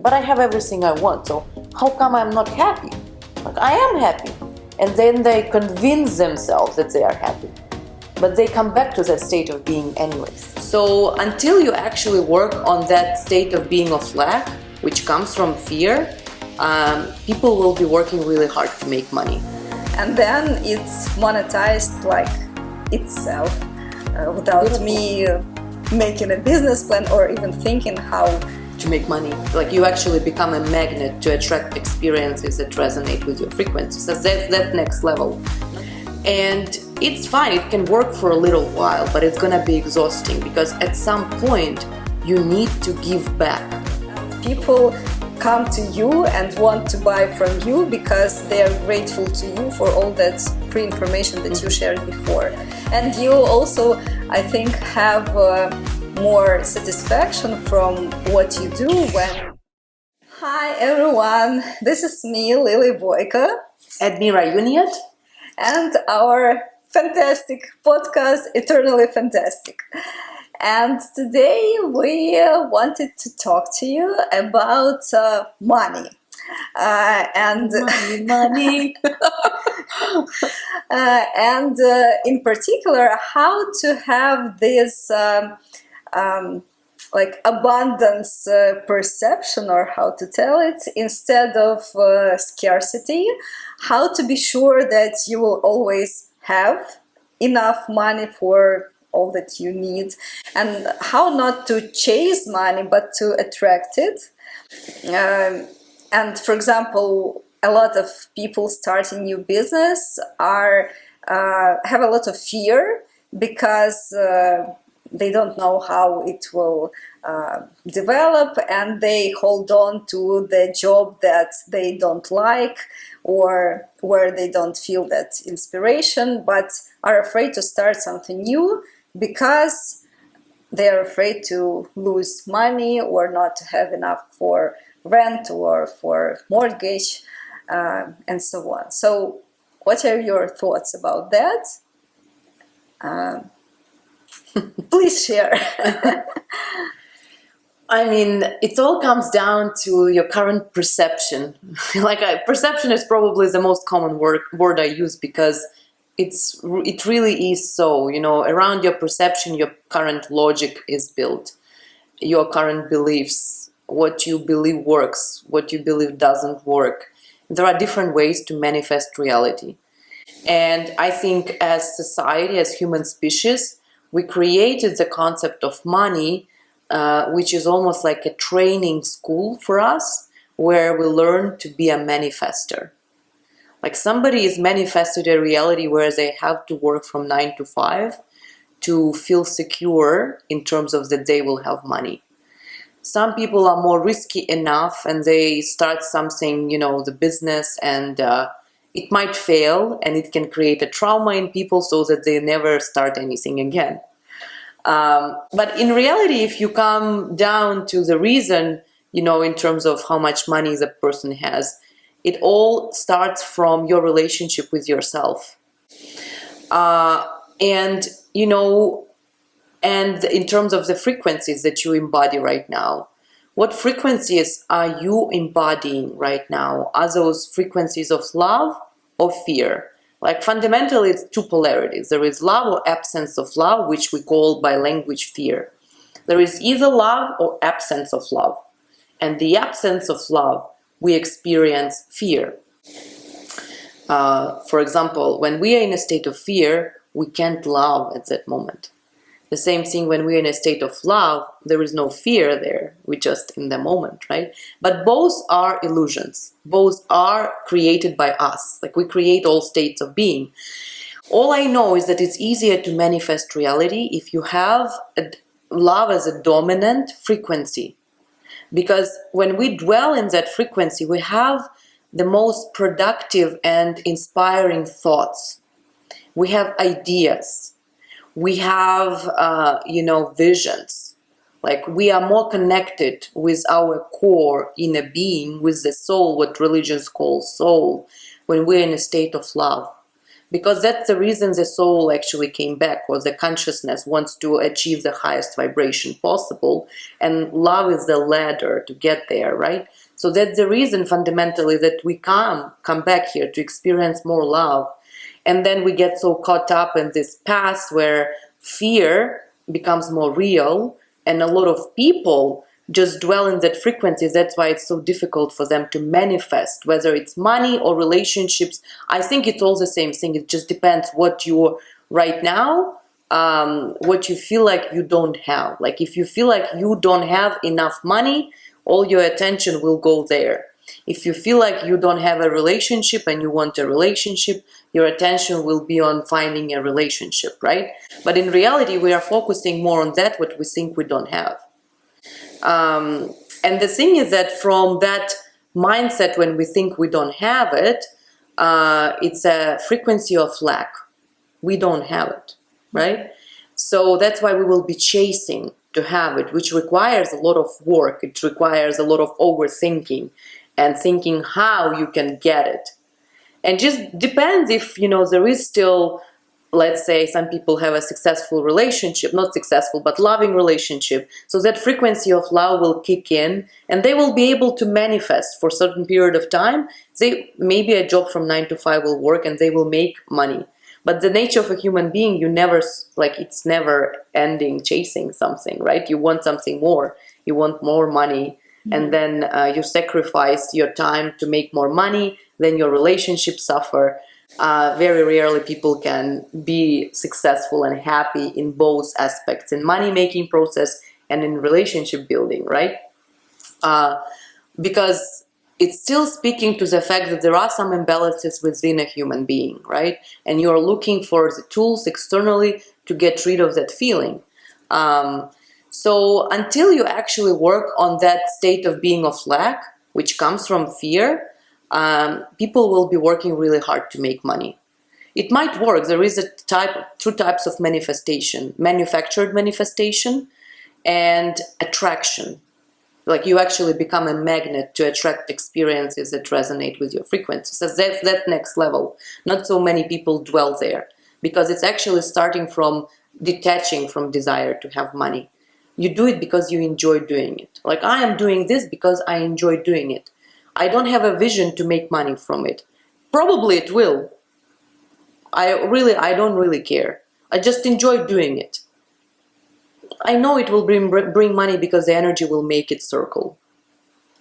but I have everything I want, so how come I'm not happy? Like, I am happy. And then they convince themselves that they are happy, but they come back to that state of being anyways. So until you actually work on that state of being of lack, which comes from fear, people will be working really hard to make money. And then it's monetized like itself, without me making a business plan or even thinking how to make money. Like, you actually become a magnet to attract experiences that resonate with your frequency. So that's next level. And it's fine, it can work for a little while, but it's gonna be exhausting because at some point you need to give back. People come to you and want to buy from you because they are grateful to you for all that free information that you shared before. And you also, I think, have more satisfaction from what you do when... Hi everyone, this is me, Lily Boiko. And Mira Uniat. And our fantastic podcast, Eternally Fantastic. And today we wanted to talk to you about money. Money. And in particular, how to have this like abundance perception, or how to tell it, instead of scarcity. How to be sure that you will always have enough money for all that you need, and how not to chase money but to attract it. And for example, a lot of people starting new business have a lot of fear because they don't know how it will develop, and they hold on to the job that they don't like or where they don't feel that inspiration, but are afraid to start something new because they are afraid to lose money or not to have enough for rent or for mortgage, and so on. So what are your thoughts about that? Please share. I mean, it all comes down to your current perception. Perception is probably the most common word I use because it really is so. Around your perception, your current logic is built, your current beliefs, what you believe works, what you believe doesn't work. There are different ways to manifest reality. And I think as society, as human species, we created the concept of money, which is almost like a training school for us, where we learn to be a manifester. Like, somebody is manifested a reality where they have to work from 9 to 5 to feel secure in terms of that they will have money. Some people are more risky enough and they start something, the business, and it might fail and it can create a trauma in people so that they never start anything again. But in reality, if you come down to the reason, in terms of how much money the person has, it all starts from your relationship with yourself. And in terms of the frequencies that you embody right now, what frequencies are you embodying right now? Are those frequencies of love or fear? Like, fundamentally, it's two polarities. There is love or absence of love, which we call by language fear. There is either love or absence of love. And the absence of love, we experience fear. For example, when we are in a state of fear, we can't love at that moment. The same thing when we're in a state of love, there is no fear there. We're just in the moment, right? But both are illusions. Both are created by us. Like, we create all states of being. All I know is that it's easier to manifest reality if you have love as a dominant frequency. Because when we dwell in that frequency, we have the most productive and inspiring thoughts. We have ideas. We have, visions. Like, we are more connected with our core inner being, with the soul, what religions call soul, when we're in a state of love. because that's the reason the soul actually came back, or the consciousness wants to achieve the highest vibration possible, and love is the ladder to get there, right? So that's the reason fundamentally that we come back here to experience more love. And then we get so caught up in this past where fear becomes more real, and a lot of people just dwell in that frequency. That's why it's so difficult for them to manifest, whether it's money or relationships. I think it's all the same thing. It just depends what you're right now, what you feel like you don't have. Like if you feel like you don't have enough money, all your attention will go there. If you feel like you don't have a relationship and you want a relationship, your attention will be on finding a relationship, right? But in reality, we are focusing more on that, what we think we don't have. And the thing is that from that mindset, when we think we don't have it, it's a frequency of lack. We don't have it, right? So that's why we will be chasing to have it, which requires a lot of work. It requires a lot of overthinking and thinking how you can get it. And just depends if, there is still, let's say some people have a successful relationship, not successful, but loving relationship. So that frequency of love will kick in and they will be able to manifest for a certain period of time. Maybe a job from 9 to 5 will work and they will make money. But the nature of a human being, it's never ending chasing something, right? You want something more. You want more money. Mm-hmm. And then you sacrifice your time to make more money. Then your relationships suffer. Very rarely people can be successful and happy in both aspects, in money-making process and in relationship building, right? Because it's still speaking to the fact that there are some imbalances within a human being, right? And you're looking for the tools externally to get rid of that feeling. So until you actually work on that state of being of lack, which comes from fear, people will be working really hard to make money. It might work. There is two types of manifestation: manufactured manifestation and attraction. Like you actually become a magnet to attract experiences that resonate with your frequency. So that's that next level. Not so many people dwell there because it's actually starting from detaching from desire to have money. You do it because you enjoy doing it. Like I am doing this because I enjoy doing it. I don't have a vision to make money from it. Probably it will. I don't really care. I just enjoy doing it. I know it will bring money because the energy will make it circle.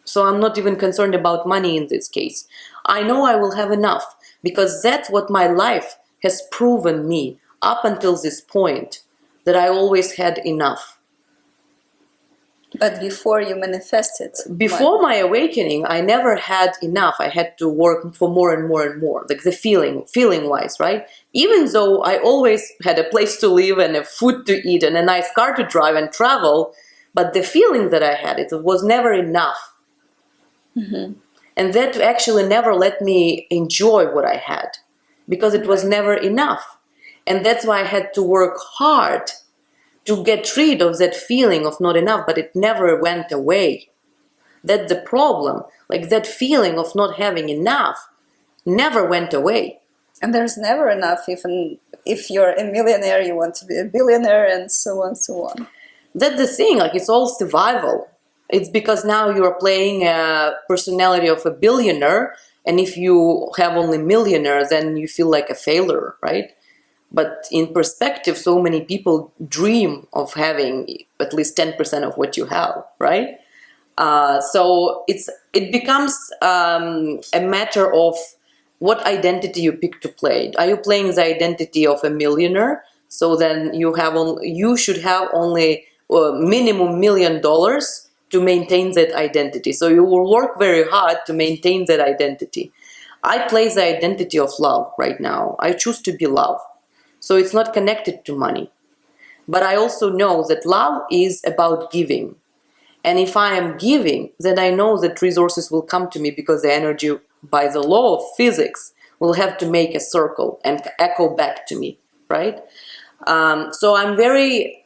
So I'm not even concerned about money in this case. I know I will have enough because that's what my life has proven me up until this point, that I always had enough. But before you manifested? Before my awakening, I never had enough. I had to work for more and more and more. Like the feeling-wise, right? Even though I always had a place to live and a food to eat and a nice car to drive and travel, but the feeling that I had, it was never enough. Mm-hmm. And that actually never let me enjoy what I had because it was never enough. And that's why I had to work hard to get rid of that feeling of not enough, but it never went away. That's the problem. Like that feeling of not having enough never went away. And there's never enough, even if you're a millionaire, you want to be a billionaire, and so on, so on. That's the thing, like it's all survival. It's because now you're playing a personality of a billionaire, and if you have only millionaires, then you feel like a failure, right? But in perspective, so many people dream of having at least 10% of what you have, right? So it becomes a matter of what identity you pick to play. Are you playing the identity of a millionaire? So then you should have only minimum $1 million to maintain that identity. So you will work very hard to maintain that identity. I play the identity of love right now. I choose to be love. So it's not connected to money. But I also know that love is about giving. And if I am giving, then I know that resources will come to me because the energy, by the law of physics, will have to make a circle and echo back to me, right? So I'm very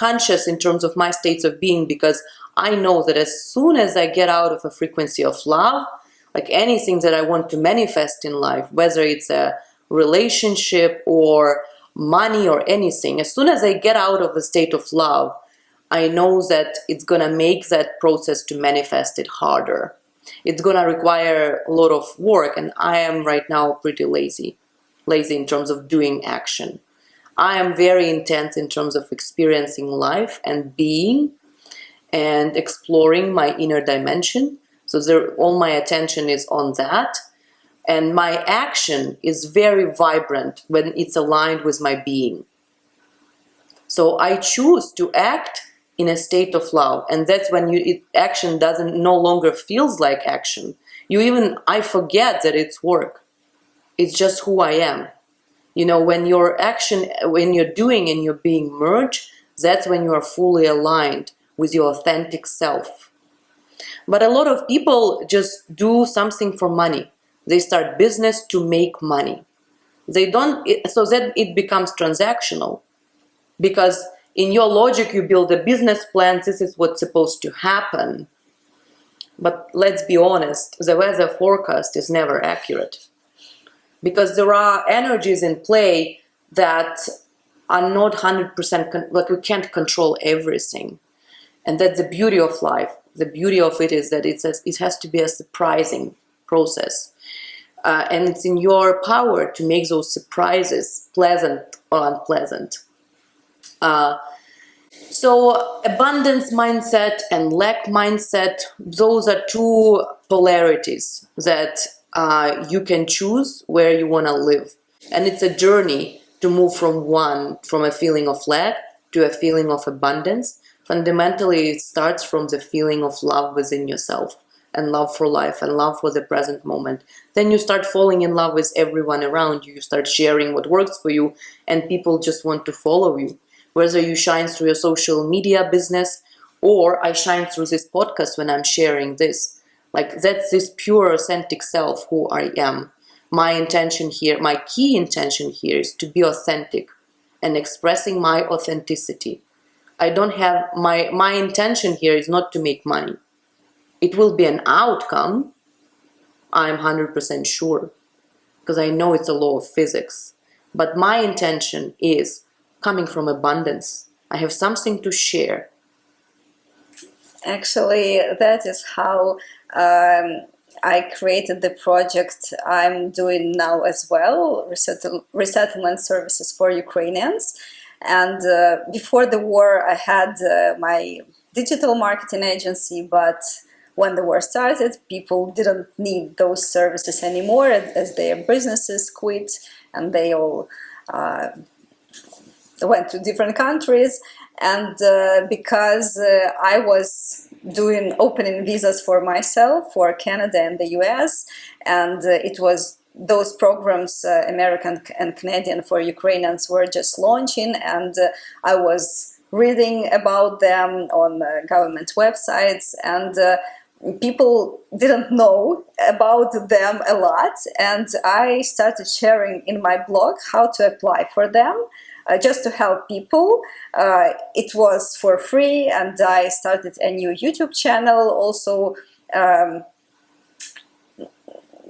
conscious in terms of my states of being because I know that as soon as I get out of a frequency of love, like anything that I want to manifest in life, whether it's a relationship or money or anything, as soon as I get out of a state of love, I know that it's going to make that process to manifest it harder. It's going to require a lot of work, and I am right now pretty lazy in terms of doing action. I am very intense in terms of experiencing life and being and exploring my inner dimension. So all my attention is on that. And my action is very vibrant when it's aligned with my being. So I choose to act in a state of love. And that's when action no longer feels like action. I forget that it's work. It's just who I am. When when you're doing and you're being merged, that's when you are fully aligned with your authentic self. But a lot of people just do something for money. They start business to make money. So that it becomes transactional. Because in your logic, you build a business plan, this is what's supposed to happen. But let's be honest, the weather forecast is never accurate. Because there are energies in play that are not 100%, like we can't control everything. And that's the beauty of life. The beauty of it is that it has to be a surprising process. And it's in your power to make those surprises pleasant or unpleasant. So abundance mindset and lack mindset, those are two polarities that you can choose where you want to live. And it's a journey to move from a feeling of lack to a feeling of abundance. Fundamentally, it starts from the feeling of love within yourself and love for life and love for the present moment. Then you start falling in love with everyone around you. You start sharing what works for you, and people just want to follow you. Whether you shine through your social media business or I shine through this podcast when I'm sharing this. Like, that's this pure, authentic self who I am. My intention here, my key intention here is to be authentic and expressing my authenticity. I don't have, my intention here is not to make money. It will be an outcome, I'm 100% sure, because I know it's a law of physics. But my intention is coming from abundance. I have something to share. Actually, that is how I created the project I'm doing now as well, resettlement services for Ukrainians. And before the war, I had my digital marketing agency, but when the war started, people didn't need those services anymore as their businesses quit and they all went to different countries. And because I was opening visas for myself for Canada and the US, and it was those programs, American and Canadian for Ukrainians, were just launching, and I was reading about them on government websites, and people didn't know about them a lot, and I started sharing in my blog how to apply for them. Just to help people. It was for free, and I started a new YouTube channel also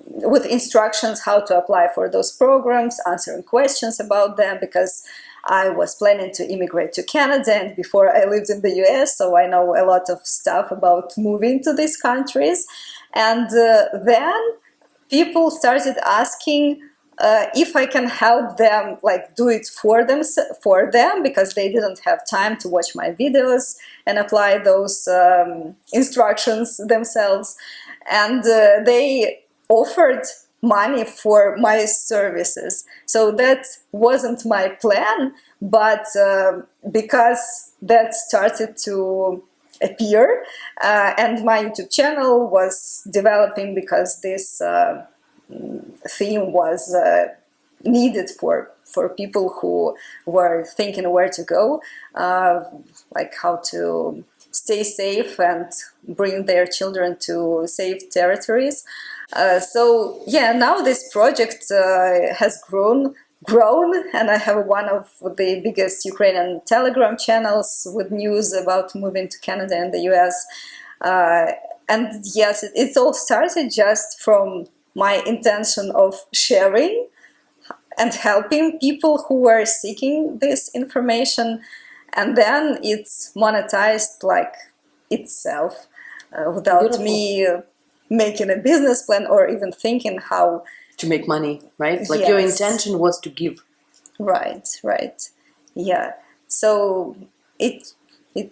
with instructions how to apply for those programs, answering questions about them, because I was planning to immigrate to Canada, and before I lived in the US, so I know a lot of stuff about moving to these countries. And then people started asking if I can help them, like do it for them, because they didn't have time to watch my videos and apply those instructions themselves. And they offered money for my services. So that wasn't my plan, but because that started to appear, and my YouTube channel was developing because this theme was needed for people who were thinking where to go, like how to stay safe and bring their children to safe territories. So yeah, now this project has grown, and I have one of the biggest Ukrainian Telegram channels with news about moving to Canada and the US. And yes, it all started just from my intention of sharing and helping people who are seeking this information, and then it's monetized like itself, without Beautiful. me making a business plan or even thinking how To make money, right? Like your Yes. intention was to give. right, yeah. So it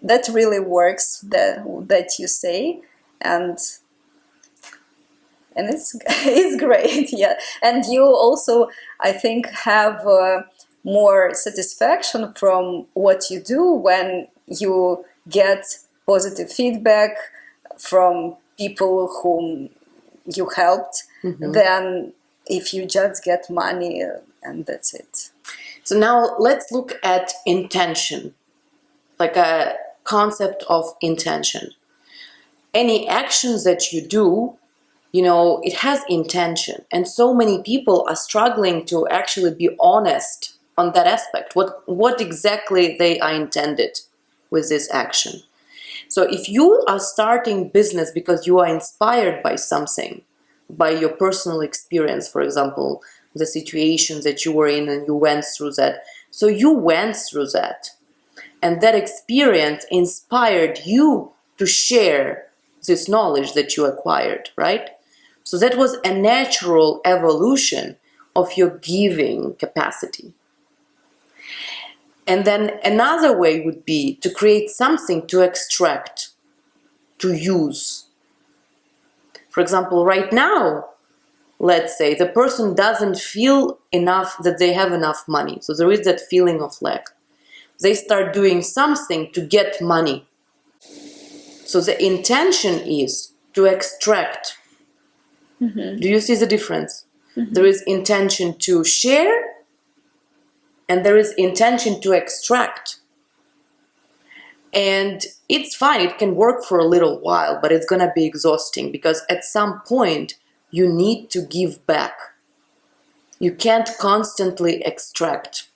that really works, that you say, and it's it's great, yeah. And you also, I think, have more satisfaction from what you do when you get positive feedback from people whom you helped, than if you just get money and that's it. So now let's look at intention, like a concept of intention. Any actions that you do, you know, it has intention. And so many people are struggling to actually be honest on that aspect. What exactly they are intended with this action. So if you are starting business because you are inspired by something, by your personal experience, for example, the situations that you were in and you went through that. So you went through that. And that experience inspired you to share this knowledge that you acquired, right? So that was a natural evolution of your giving capacity. And then another way would be to create something to extract, to use. For example, right now, let's say the person doesn't feel enough, that they have enough money. So there is that feeling of lack. They start doing something to get money. So the intention is to extract. Do you see the difference? There is intention to share, and there is intention to extract. And it's fine, it can work for a little while, but it's gonna be exhausting because at some point you need to give back. You can't constantly extract.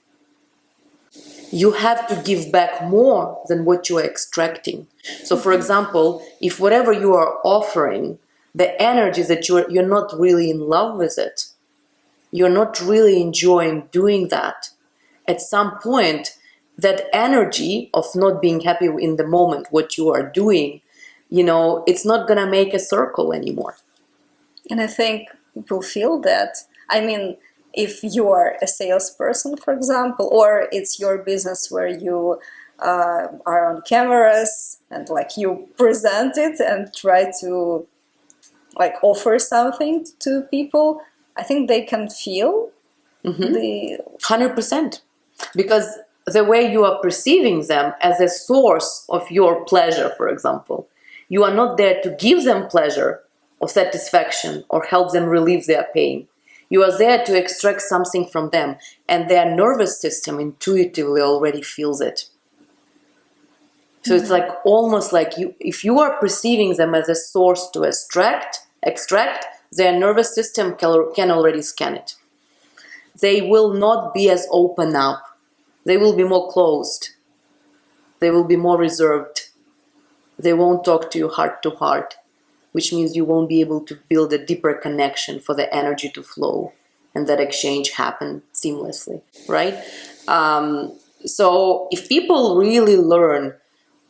You have to give back more than what you are extracting. So for example, if whatever you are offering, the energy that you're not really in love with it, you're not really enjoying doing that, at some point, that energy of not being happy in the moment, what you are doing, you know, it's not gonna make a circle anymore. And I think people feel that. I mean, if you are a salesperson, for example, or it's your business where you are on cameras and like you present it and try to like offer something to people, I think they can feel the 100%. Because the way you are perceiving them as a source of your pleasure, for example, you are not there to give them pleasure or satisfaction or help them relieve their pain. You are there to extract something from them, and their nervous system intuitively already feels it. So it's like almost like if you are perceiving them as a source to extract, their nervous system can already scan it. They will not be as open up. They will be more closed. They will be more reserved. They won't talk to you heart to heart, which means you won't be able to build a deeper connection for the energy to flow and that exchange happen seamlessly, right? So if people really learn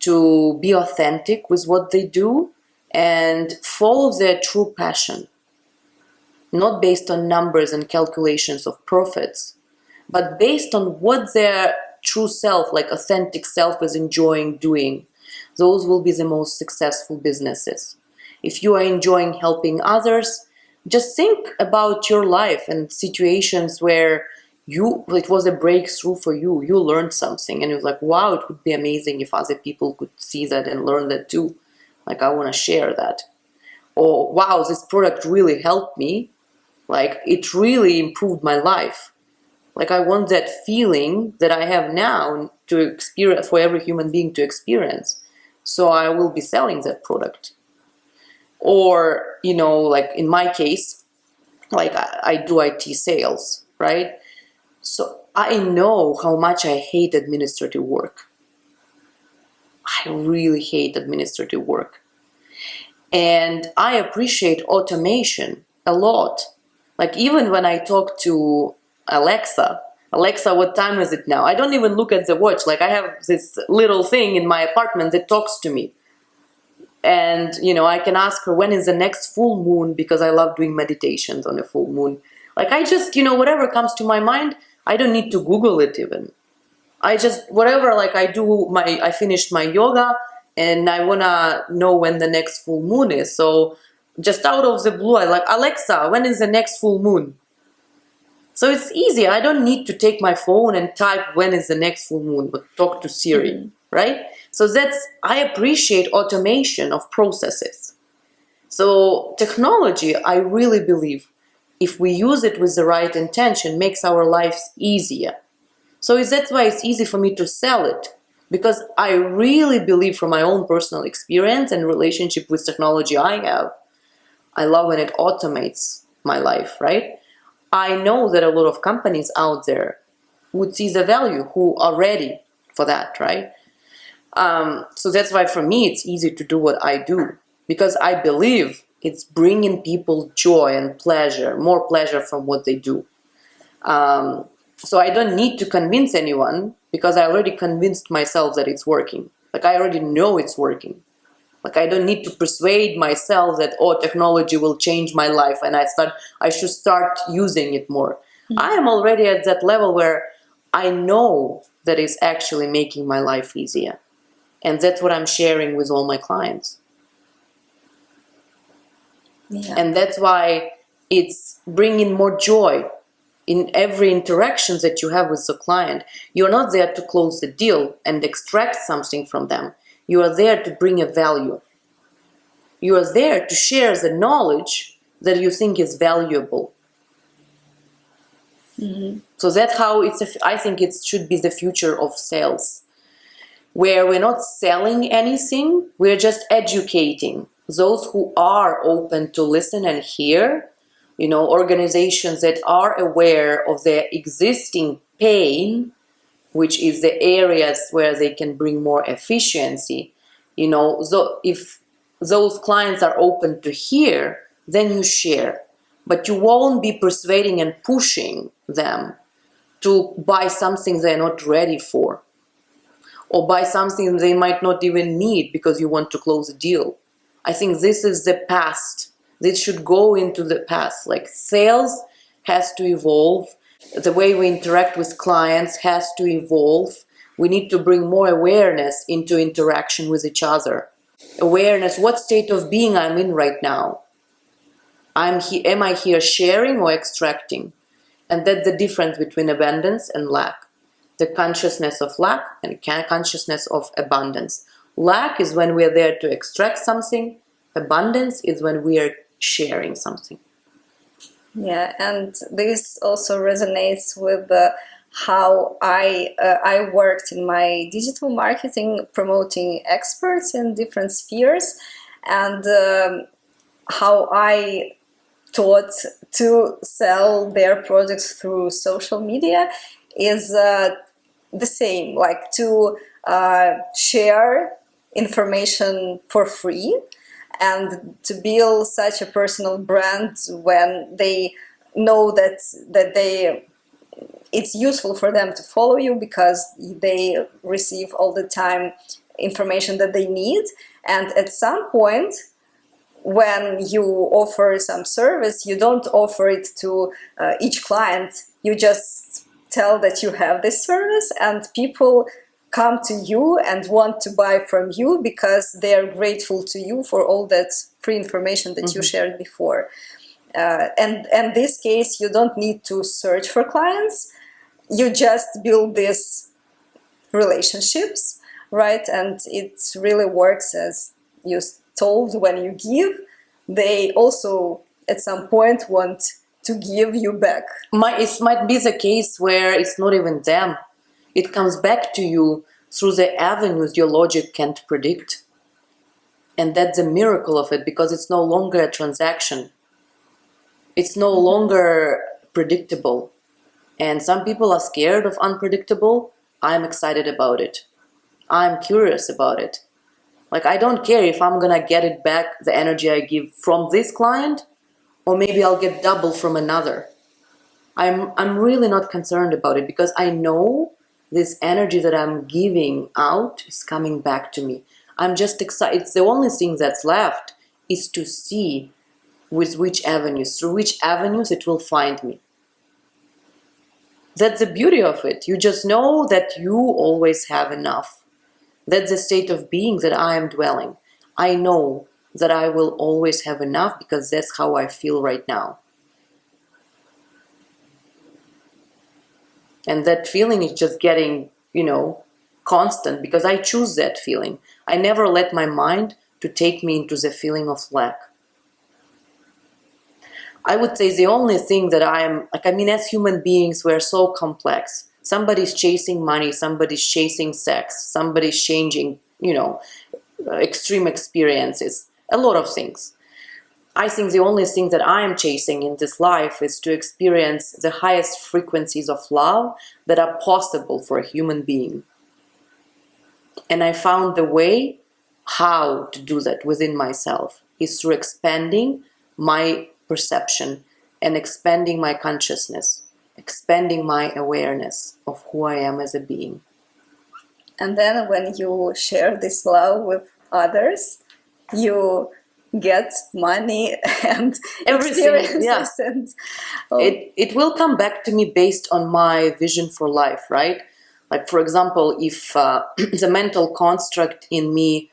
to be authentic with what they do and follow their true passion, not based on numbers and calculations of profits, but based on what their true self, like authentic self, is enjoying doing, those will be the most successful businesses. If you are enjoying helping others, just think about your life and situations where it was a breakthrough for you. You learned something and you're like, wow, it would be amazing if other people could see that and learn that too. Like, I want to share that. Or, wow, this product really helped me. Like, it really improved my life. Like, I want that feeling that I have now to experience, for every human being to experience. So I will be selling that product. Or, you know, like in my case, like I do IT sales, right? So I know how much I hate administrative work. I really hate administrative work. And I appreciate automation a lot. Like even when I talk to Alexa, Alexa, what time is it now? I don't even look at the watch. Like, I have this little thing in my apartment that talks to me. And, you know, I can ask her when is the next full moon, because I love doing meditations on a full moon. Like, I just, you know, whatever comes to my mind, I don't need to Google it even. I just, whatever, like I finished my yoga and I want to know when the next full moon is. So just out of the blue, I like, Alexa, when is the next full moon? So it's easy. I don't need to take my phone and type when is the next full moon, but talk to Siri, right? So I appreciate automation of processes. So technology, I really believe, if we use it with the right intention, makes our lives easier. So that's why it's easy for me to sell it, because I really believe from my own personal experience and relationship with technology I love when it automates my life, right? I know that a lot of companies out there would see the value who are ready for that, right? So that's why for me it's easy to do what I do, because I believe it's bringing people joy and pleasure, more pleasure from what they do. So I don't need to convince anyone, because I already convinced myself that it's working. Like, I already know it's working. Like, I don't need to persuade myself that, oh, technology will change my life and I should start using it more. I am already at that level where I know that it's actually making my life easier. And that's what I'm sharing with all my clients. Yeah. And that's why it's bringing more joy in every interaction that you have with the client. You're not there to close the deal and extract something from them. You are there to bring a value. You are there to share the knowledge that you think is valuable. So that's how I think it should be the future of sales, where we're not selling anything, we're just educating those who are open to listen and hear. You know, organizations that are aware of their existing pain, which is the areas where they can bring more efficiency. You know, so if those clients are open to hear, then you share. But you won't be persuading and pushing them to buy something they're not ready for, or buy something they might not even need because you want to close a deal. I think this is the past. This should go into the past. Like, sales has to evolve. The way we interact with clients has to evolve. We need to bring more awareness into interaction with each other. Awareness, what state of being I'm in right now. Am I here sharing or extracting? And that's the difference between abundance and lack. The consciousness of lack and consciousness of abundance. Lack is when we're there to extract something. Abundance is when we are sharing something. Yeah, and this also resonates with how I worked in my digital marketing, promoting experts in different spheres, and how I taught to sell their products through social media is the same, like to share information for free, and to build such a personal brand when they know that it's useful for them to follow you, because they receive all the time information that they need. And at some point, when you offer some service, you don't offer it to each client. You just tell that you have this service, and people come to you and want to buy from you because they are grateful to you for all that free information that you shared before. And in this case, you don't need to search for clients. You just build these relationships, right? And it really works as you told. When you give, they also at some point want to give you back. It might be the case where it's not even them. It comes back to you through the avenues your logic can't predict. And that's the miracle of it, because it's no longer a transaction. It's no longer predictable. And some people are scared of unpredictable. I'm excited about it. I'm curious about it. Like, I don't care if I'm gonna get it back, the energy I give from this client, or maybe I'll get double from another. I'm really not concerned about it, because I know this energy that I'm giving out is coming back to me. I'm just excited. It's the only thing that's left is to see with which avenues, through which avenues it will find me. That's the beauty of it. You just know that you always have enough. That's the state of being that I am dwelling. I know that I will always have enough because that's how I feel right now. And that feeling is just getting, constant, because I choose that feeling. I never let my mind to take me into the feeling of lack. I would say the only thing that as human beings, we're so complex. Somebody's chasing money, somebody's chasing sex, somebody's changing, extreme experiences, a lot of things. I think the only thing that I am chasing in this life is to experience the highest frequencies of love that are possible for a human being. And I found the way how to do that within myself is through expanding my perception and expanding my consciousness, expanding my awareness of who I am as a being. And then when you share this love with others, you get money and experiences. Yeah. And it will come back to me based on my vision for life, right? Like, for example, if the mental construct in me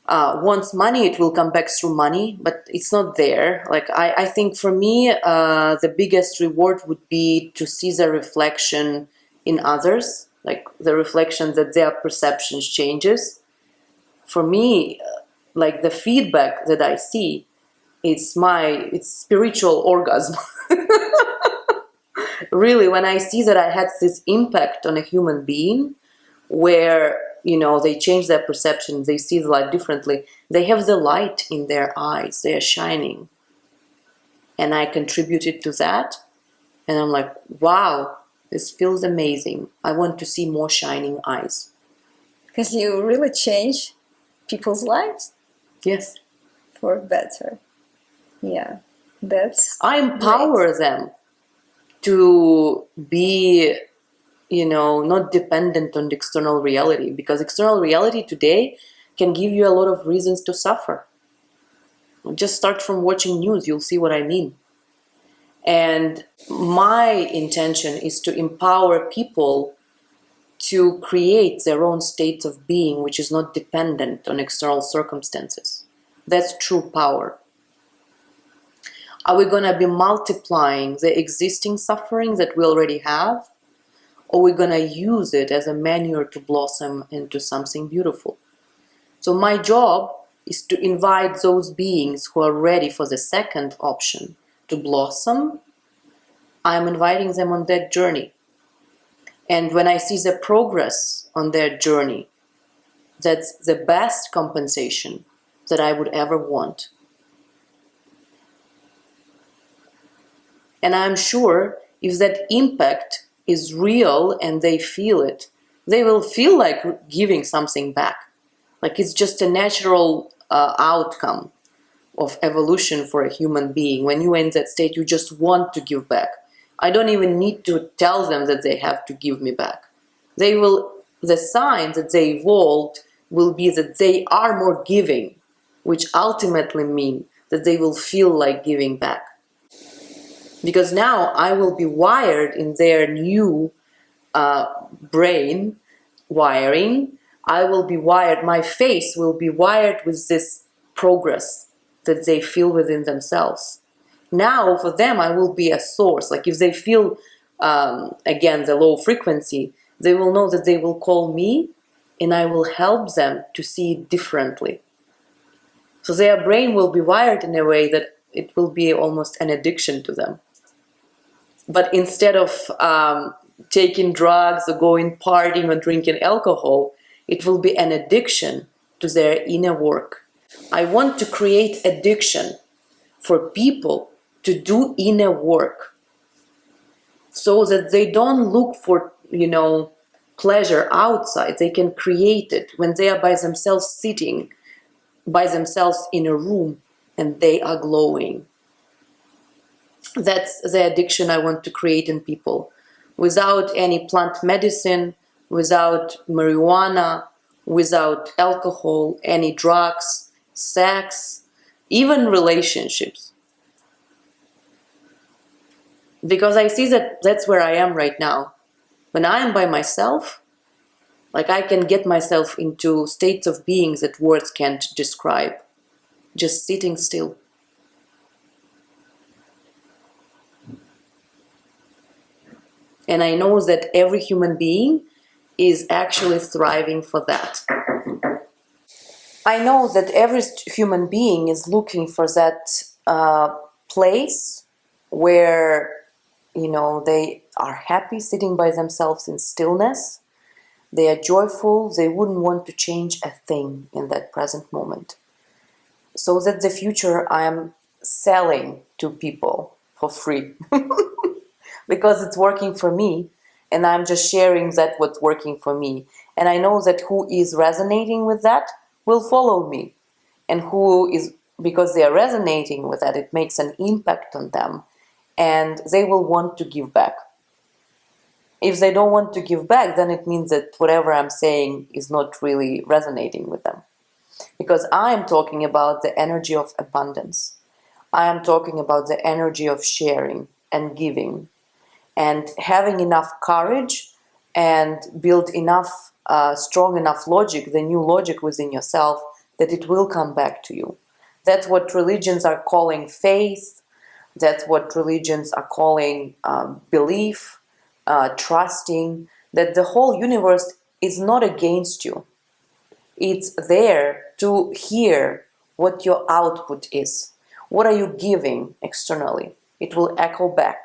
wants money, it will come back through money, but it's not there. Like, I think for me, the biggest reward would be to see the reflection in others, like the reflection that their perceptions changes. For me, like the feedback that I see, it's spiritual orgasm. Really, when I see that I had this impact on a human being, where they change their perception, they see life differently, they have the light in their eyes, they are shining, and I contributed to that, and I'm like, wow, this feels amazing. I want to see more shining eyes. Because you really change people's lives. Yes. For better. Yeah, that's I empower them to be, not dependent on the external reality, because external reality today can give you a lot of reasons to suffer. Just start from watching news, you'll see what I mean. And my intention is to empower people to create their own states of being, which is not dependent on external circumstances. That's true power. Are we going to be multiplying the existing suffering that we already have? Or are we going to use it as a manure to blossom into something beautiful? So my job is to invite those beings who are ready for the second option to blossom. I'm inviting them on that journey. And when I see the progress on their journey, that's the best compensation that I would ever want. And I'm sure if that impact is real and they feel it, they will feel like giving something back. Like it's just a natural outcome of evolution for a human being. When you're in that state, you just want to give back. I don't even need to tell them that they have to give me back. The sign that they evolved will be that they are more giving, which ultimately mean that they will feel like giving back. Because now I will be wired in their new brain wiring. I will be wired, my face will be wired with this progress that they feel within themselves. Now for them, I will be a source. Like if they feel, again, the low frequency, they will know that they will call me and I will help them to see it differently. So their brain will be wired in a way that it will be almost an addiction to them. But instead of taking drugs or going partying or drinking alcohol, it will be an addiction to their inner work. I want to create addiction for people to do inner work so that they don't look for, pleasure outside. They can create it when they are by themselves, sitting by themselves in a room and they are glowing. That's the addiction I want to create in people. Without any plant medicine, without marijuana, without alcohol, any drugs, sex, even relationships. Because I see that that's where I am right now. When I am by myself, like I can get myself into states of beings that words can't describe. Just sitting still. And I know that every human being is actually thriving for that. I know that every human being is looking for that place where, they are happy sitting by themselves in stillness. They are joyful. They wouldn't want to change a thing in that present moment. So that the future I am selling to people for free because it's working for me, and I'm just sharing that what's working for me. And I know that who is resonating with that will follow me, and who is, because they are resonating with that, it makes an impact on them, and they will want to give back. If they don't want to give back, then it means that whatever I'm saying is not really resonating with them. Because I am talking about the energy of abundance. I am talking about the energy of sharing and giving and having enough courage and build enough, strong enough logic, the new logic within yourself, that it will come back to you. That's what religions are calling faith. That's what religions are calling belief, trusting, that the whole universe is not against you. It's there to hear what your output is. What are you giving externally? It will echo back.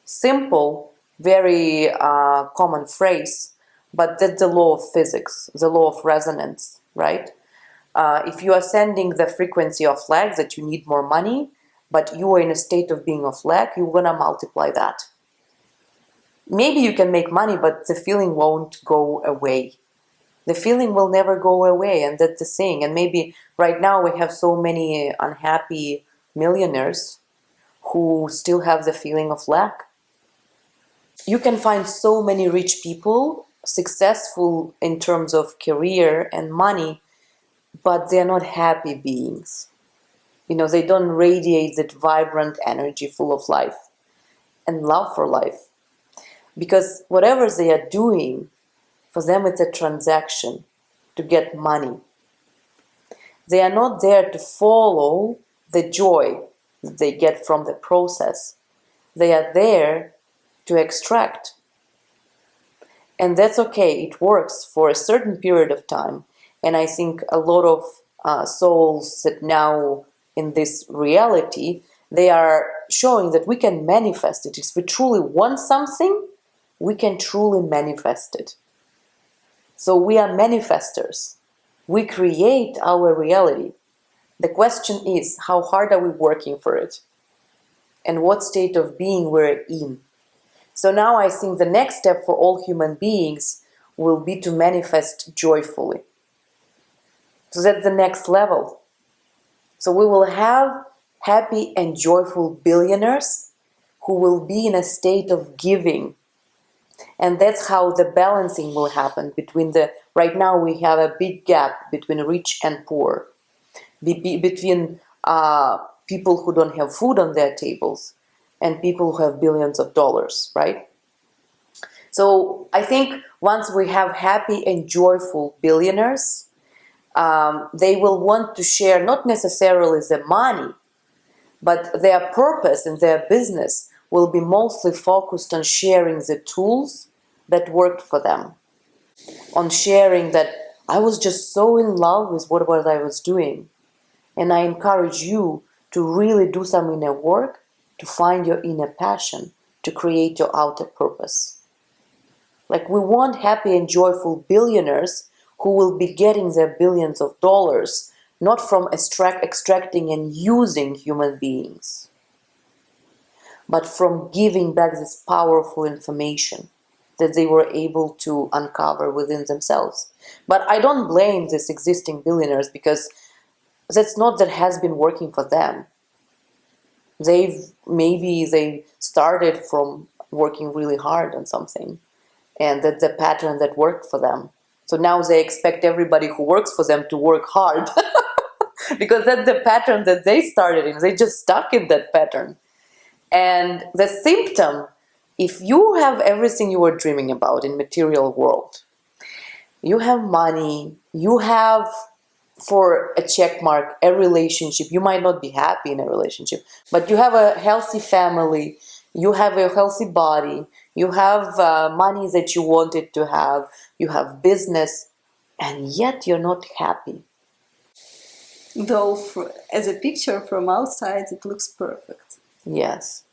Simple, very common phrase, but that's the law of physics, the law of resonance, right? If you are sending the frequency of lack that you need more money, but you are in a state of being of lack, you're gonna multiply that. Maybe you can make money, but the feeling won't go away. The feeling will never go away, and that's the thing. And maybe right now we have so many unhappy millionaires who still have the feeling of lack. You can find so many rich people, successful in terms of career and money, but they're not happy beings. They don't radiate that vibrant energy full of life and love for life. Because whatever they are doing, for them it's a transaction to get money. They are not there to follow the joy that they get from the process. They are there to extract. And that's okay, it works for a certain period of time. And I think a lot of souls that now in this reality, they are showing that we can manifest it. If we truly want something, we can truly manifest it. So we are manifestors. We create our reality. The question is, how hard are we working for it? And what state of being we're in? So now I think the next step for all human beings will be to manifest joyfully. So that's the next level. So we will have happy and joyful billionaires who will be in a state of giving. And that's how the balancing will happen between right now we have a big gap between rich and poor, between people who don't have food on their tables and people who have billions of dollars, right? So I think once we have happy and joyful billionaires, they will want to share not necessarily the money, but their purpose and their business will be mostly focused on sharing the tools that worked for them, on sharing that I was just so in love with what I was doing. And I encourage you to really do some inner work, to find your inner passion, to create your outer purpose. Like, we want happy and joyful billionaires who will be getting their billions of dollars, not from extracting and using human beings, but from giving back this powerful information that they were able to uncover within themselves. But I don't blame these existing billionaires, because that's not that has been working for them. Maybe they started from working really hard on something, and that's a pattern that worked for them. So now they expect everybody who works for them to work hard because that's the pattern that they started in. They just stuck in that pattern. And the symptom, if you have everything you were dreaming about in material world, you have money, you have, for a check mark, a relationship. You might not be happy in a relationship, but you have a healthy family, you have a healthy body, you have money that you wanted to have, you have business, and yet you're not happy. Though as a picture from outside, it looks perfect. Yes.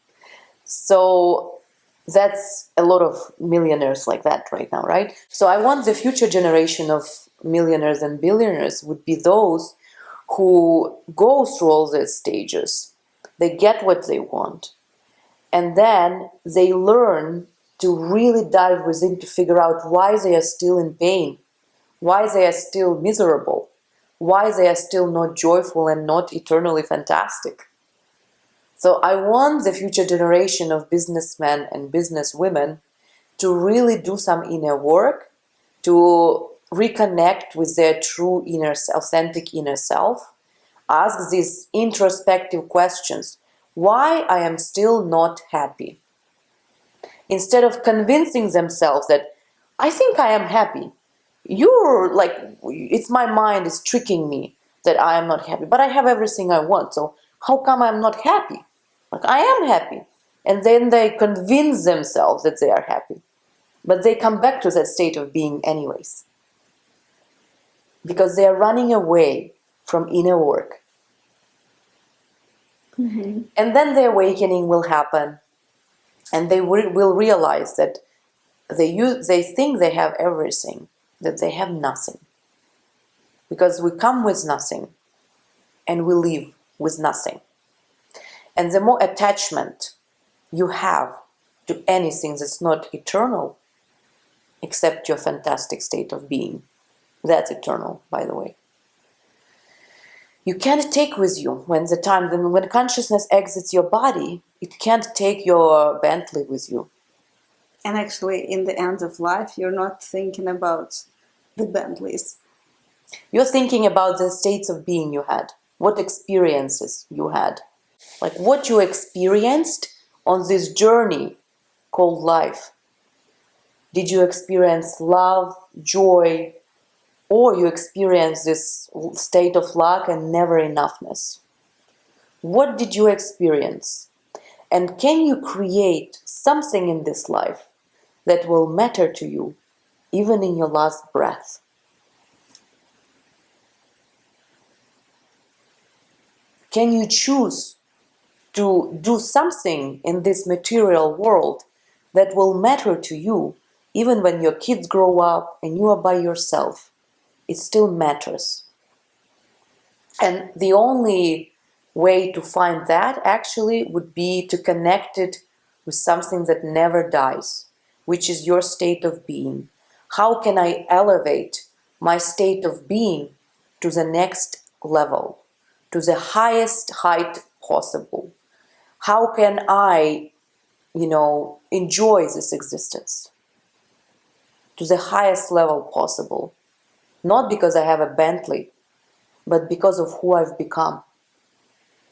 So that's a lot of millionaires like that right now, right? So I want the future generation of millionaires and billionaires would be those who go through all these stages. They get what they want. And then they learn to really dive within to figure out why they are still in pain, why they are still miserable, why they are still not joyful and not eternally fantastic. So I want the future generation of businessmen and businesswomen to really do some inner work, to reconnect with their true authentic inner self, ask these introspective questions. Why I am still not happy? Instead of convincing themselves that I think I am happy. You're like, it's my mind is tricking me that I am not happy, but I have everything I want. So how come I'm not happy? Like, I am happy. And then they convince themselves that they are happy. But they come back to that state of being anyways. Because they are running away from inner work. Mm-hmm. And then the awakening will happen. And they will realize that they think they have everything, that they have nothing. Because we come with nothing. And we leave with nothing. And the more attachment you have to anything that's not eternal, except your fantastic state of being, that's eternal, by the way. You can't take with you when consciousness exits your body, it can't take your Bentley with you. And actually, in the end of life, you're not thinking about the Bentleys. You're thinking about the states of being you had, what experiences you had. Like what you experienced on this journey called life. Did you experience love, joy, or you experience this state of lack and never enoughness? What did you experience? And can you create something in this life that will matter to you even in your last breath? Can you choose to do something in this material world that will matter to you even when your kids grow up and you are by yourself? It still matters. And the only way to find that actually would be to connect it with something that never dies, which is your state of being. How can I elevate my state of being to the next level, to the highest height possible? How can I, enjoy this existence to the highest level possible? Not because I have a Bentley, but because of who I've become.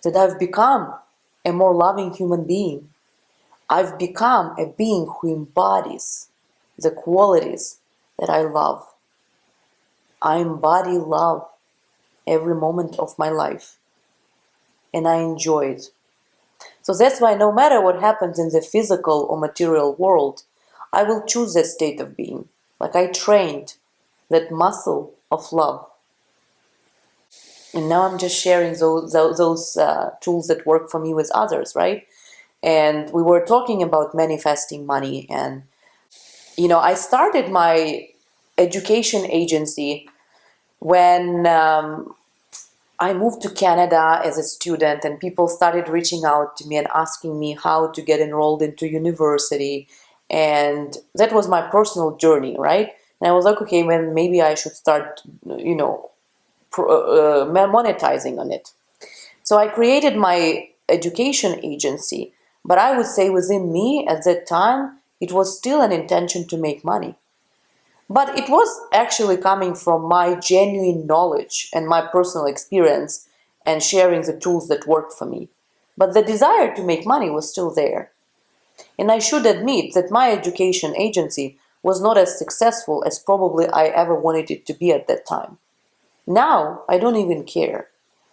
That I've become a more loving human being. I've become a being who embodies the qualities that I love. I embody love every moment of my life. And I enjoy it. So that's why no matter what happens in the physical or material world, I will choose that state of being. Like I trained that muscle of love. And now I'm just sharing those tools that work for me with others, right? And we were talking about manifesting money. And, I started my education agency when I moved to Canada as a student, and people started reaching out to me and asking me how to get enrolled into university. And that was my personal journey, right? And I was like, okay, well, maybe I should start, monetizing on it. So I created my education agency, but I would say within me at that time, it was still an intention to make money. But it was actually coming from my genuine knowledge and my personal experience and sharing the tools that worked for me. But the desire to make money was still there. And I should admit that my education agency was not as successful as probably I ever wanted it to be at that time. Now, I don't even care.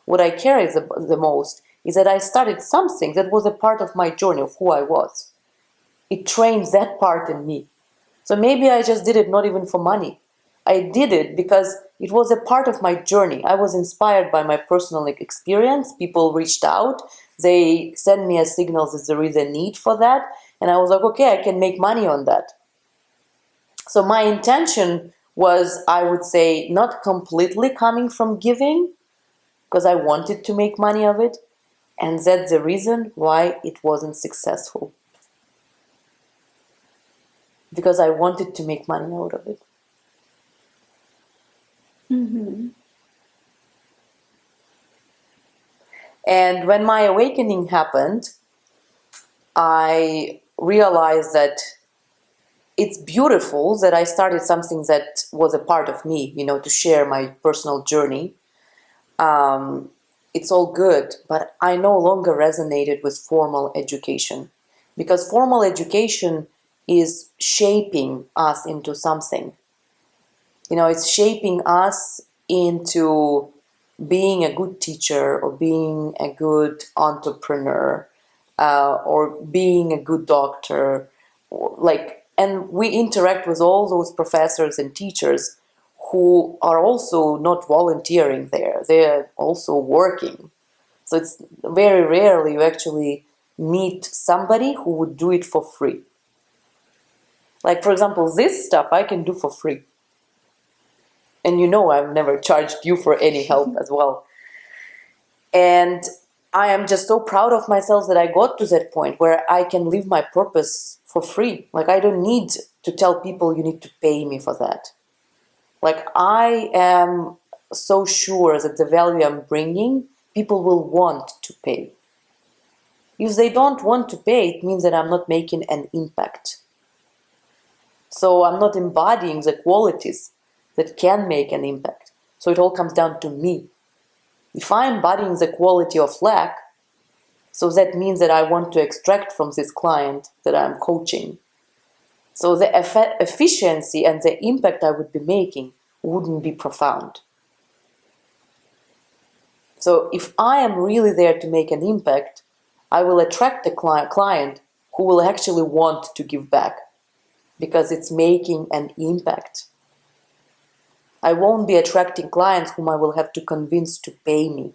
What I care is the most is that I started something that was a part of my journey of who I was. It trained that part in me. So maybe I just did it not even for money. I did it because it was a part of my journey. I was inspired by my personal experience. People reached out. They sent me a signal that there is a need for that. And I was like, okay, I can make money on that. So my intention was, I would say, not completely coming from giving, because I wanted to make money of it. And that's the reason why it wasn't successful. Because I wanted to make money out of it. Mm-hmm. And when my awakening happened, I realized that it's beautiful that I started something that was a part of me, to share my personal journey. It's all good, but I no longer resonated with formal education, because formal education is shaping us into something. It's shaping us into being a good teacher or being a good entrepreneur or being a good doctor. And we interact with all those professors and teachers who are also not volunteering there. They're also working. So it's very rarely you actually meet somebody who would do it for free. Like, for example, this stuff I can do for free. And I've never charged you for any help as well. And I am just so proud of myself that I got to that point where I can live my purpose for free. Like, I don't need to tell people you need to pay me for that. Like, I am so sure that the value I'm bringing, people will want to pay. If they don't want to pay, it means that I'm not making an impact. So I'm not embodying the qualities that can make an impact. So it all comes down to me. If I'm embodying the quality of lack, so that means that I want to extract from this client that I'm coaching. So the efficiency and the impact I would be making wouldn't be profound. So if I am really there to make an impact, I will attract a client who will actually want to give back because it's making an impact. I won't be attracting clients whom I will have to convince to pay me.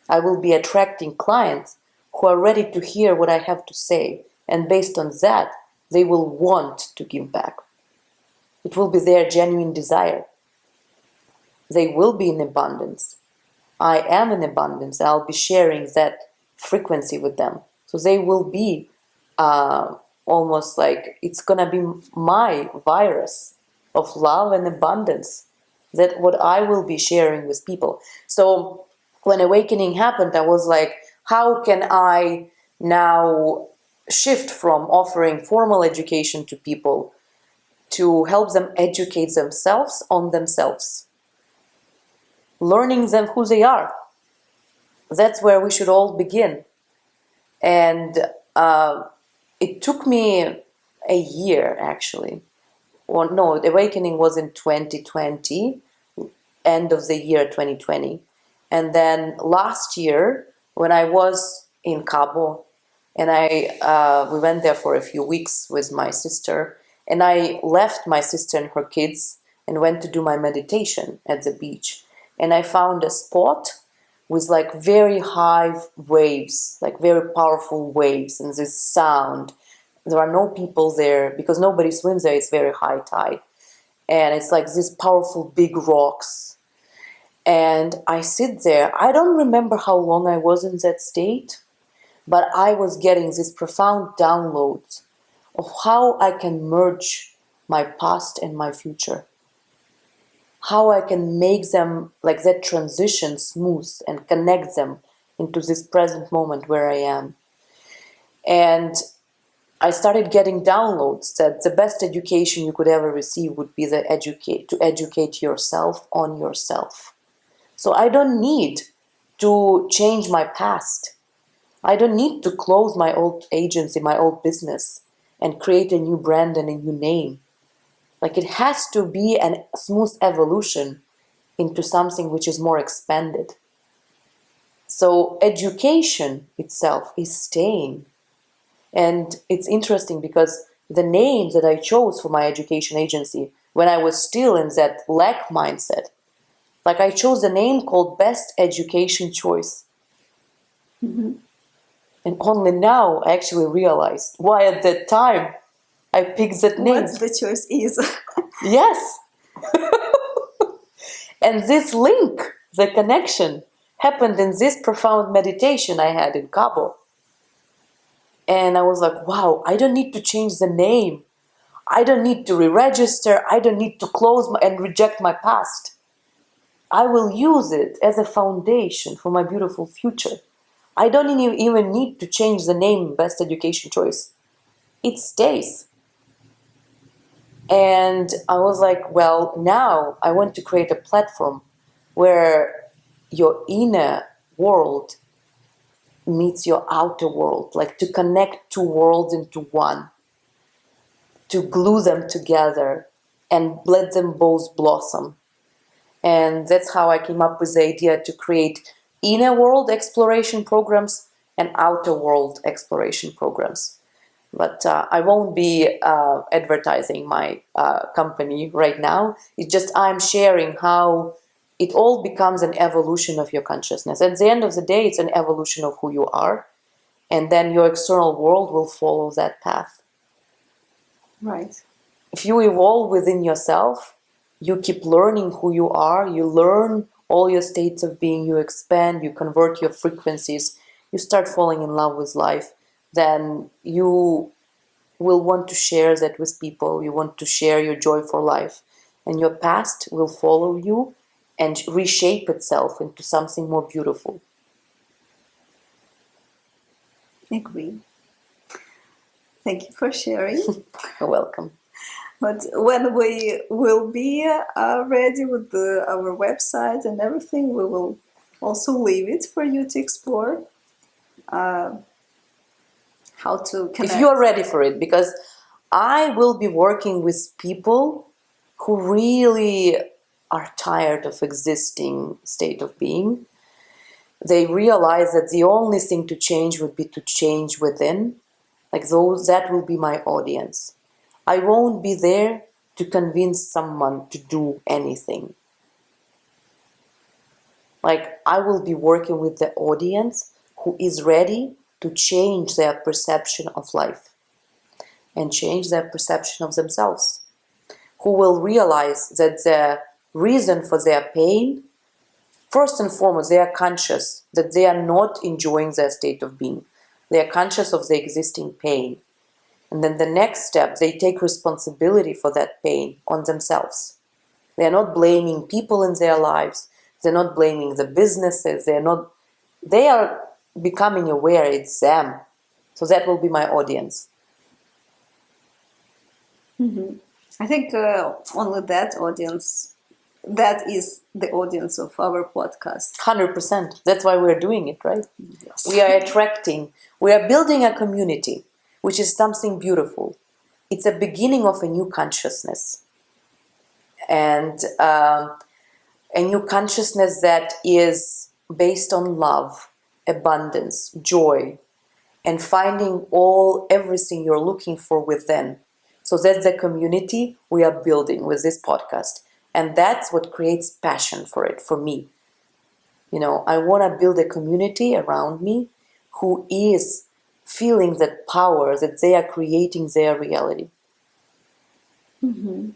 I will be attracting clients who are ready to hear what I have to say, and based on that, they will want to give back. It will be their genuine desire. They will be in abundance. I am in abundance. I'll be sharing that frequency with them. So they will be almost like it's going to be my virus of love and abundance. That what I will be sharing with people. So when awakening happened, I was like, how can I now shift from offering formal education to people to help them educate themselves on themselves? Learning them who they are. That's where we should all begin. And it took me a year, actually. Or no, the awakening was in 2020, end of the year 2020. And then last year, when I was in Cabo, and we went there for a few weeks with my sister, and I left my sister and her kids and went to do my meditation at the beach. And I found a spot with like very high waves, like very powerful waves, and this sound. There are no people there because nobody swims there. It's very high tide. And it's like these powerful big rocks. And I sit there. I don't remember how long I was in that state, but I was getting these profound downloads of how I can merge my past and my future. How I can make them, like that transition, smooth and connect them into this present moment where I am. And I started getting downloads that the best education you could ever receive would be to educate yourself on yourself. So I don't need to change my past. I don't need to close my old agency, my old business, and create a new brand and a new name. Like, it has to be a smooth evolution into something which is more expanded. So education itself is staying. And it's interesting because the name that I chose for my education agency, when I was still in that lack mindset, like, I chose a name called Best Education Choice. Mm-hmm. And only now I actually realized why at that time I picked that name. What the choice is. Yes. And this link, the connection, happened in this profound meditation I had in Cabo. And I was like, wow, I don't need to change the name. I don't need to re-register. I don't need to close and reject my past. I will use it as a foundation for my beautiful future. I don't even need to change the name Best Education Choice. It stays. And I was like, well, now I want to create a platform where your inner world meets your outer world, like to connect two worlds into one, to glue them together and let them both blossom. And that's how I came up with the idea to create inner world exploration programs and outer world exploration programs. But I won't be advertising my company right now. It's just I'm sharing how it all becomes an evolution of your consciousness. At the end of the day, it's an evolution of who you are. And then your external world will follow that path. Right. If you evolve within yourself, you keep learning who you are, you learn all your states of being, you expand, you convert your frequencies, you start falling in love with life, then you will want to share that with people, you want to share your joy for life, and your past will follow you and reshape itself into something more beautiful. Agree. Thank you for sharing. You're welcome. But when we will be ready with our website and everything, we will also leave it for you to explore how to connect. If you are ready for it, because I will be working with people who really are tired of existing state of being. They realize that the only thing to change would be to change within. Like, those, that will be my audience. I won't be there to convince someone to do anything. Like, I will be working with the audience who is ready to change their perception of life and change their perception of themselves, who will realize that the reason for their pain, first and foremost, they are conscious that they are not enjoying their state of being. They are conscious of the existing pain. And then the next step, they take responsibility for that pain on themselves. They are not blaming people in their lives. They're not blaming the businesses. They are becoming aware it's them. So that will be my audience. Mm-hmm. I think only that audience, that is the audience of our podcast. 100%. That's why we're doing it, right? Yes. We are attracting, we are building a community, which is something beautiful. It's a beginning of a new consciousness. And a new consciousness that is based on love, abundance, joy, and finding everything you're looking for within. So that's the community we are building with this podcast. And that's what creates passion for it, for me. You know, I want to build a community around me who is feeling that power, that they are creating their reality. Mm-hmm.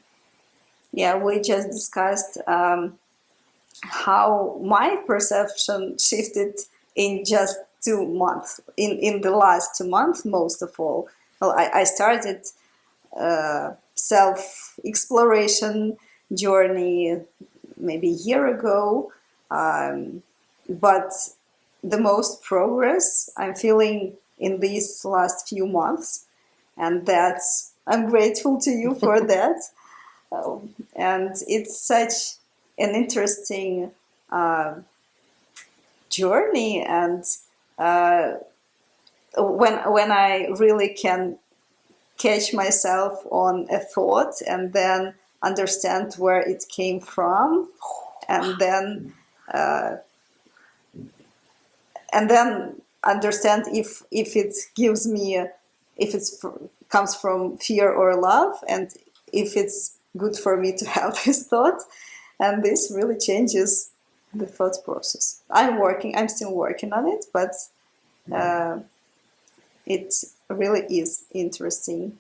Yeah, we just discussed how my perception shifted in just 2 months. In the last 2 months, most of all. Well, I started self-exploration journey maybe a year ago, but the most progress I'm feeling in these last few months, and I'm grateful to you for that. And it's such an interesting journey, and when I really can catch myself on a thought and then understand where it came from, and then understand if it gives me if it's comes from fear or love, and if it's good for me to have this thought, and this really changes the thought process. I'm still working on it, but it really is interesting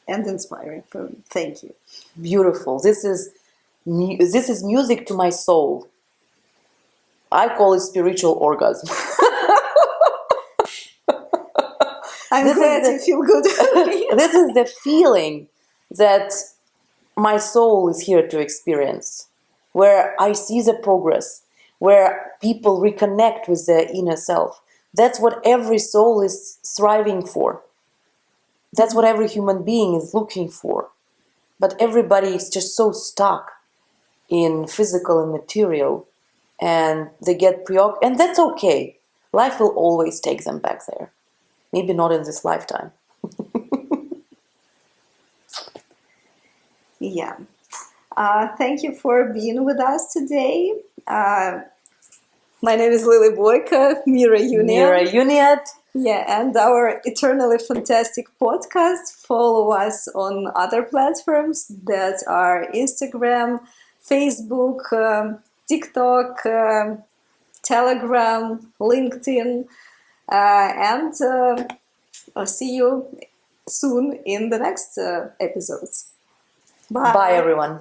and inspiring for me. Thank you. Beautiful. This is music to my soul. I call it spiritual orgasm. I'm glad you feel good. This is the feeling that my soul is here to experience, where I see the progress, where people reconnect with their inner self. That's what every soul is striving for. That's what every human being is looking for. But everybody is just so stuck in physical and material, and they get preoccupied. And that's okay. Life will always take them back there. Maybe not in this lifetime. Yeah. Thank you for being with us today. My name is Lily Boiko, Mira Uniat. Yeah, and our Eternally Fantastic podcast. Follow us on other platforms that are Instagram, Facebook, TikTok, Telegram, LinkedIn, and I'll see you soon in the next episodes. Bye. Bye, everyone.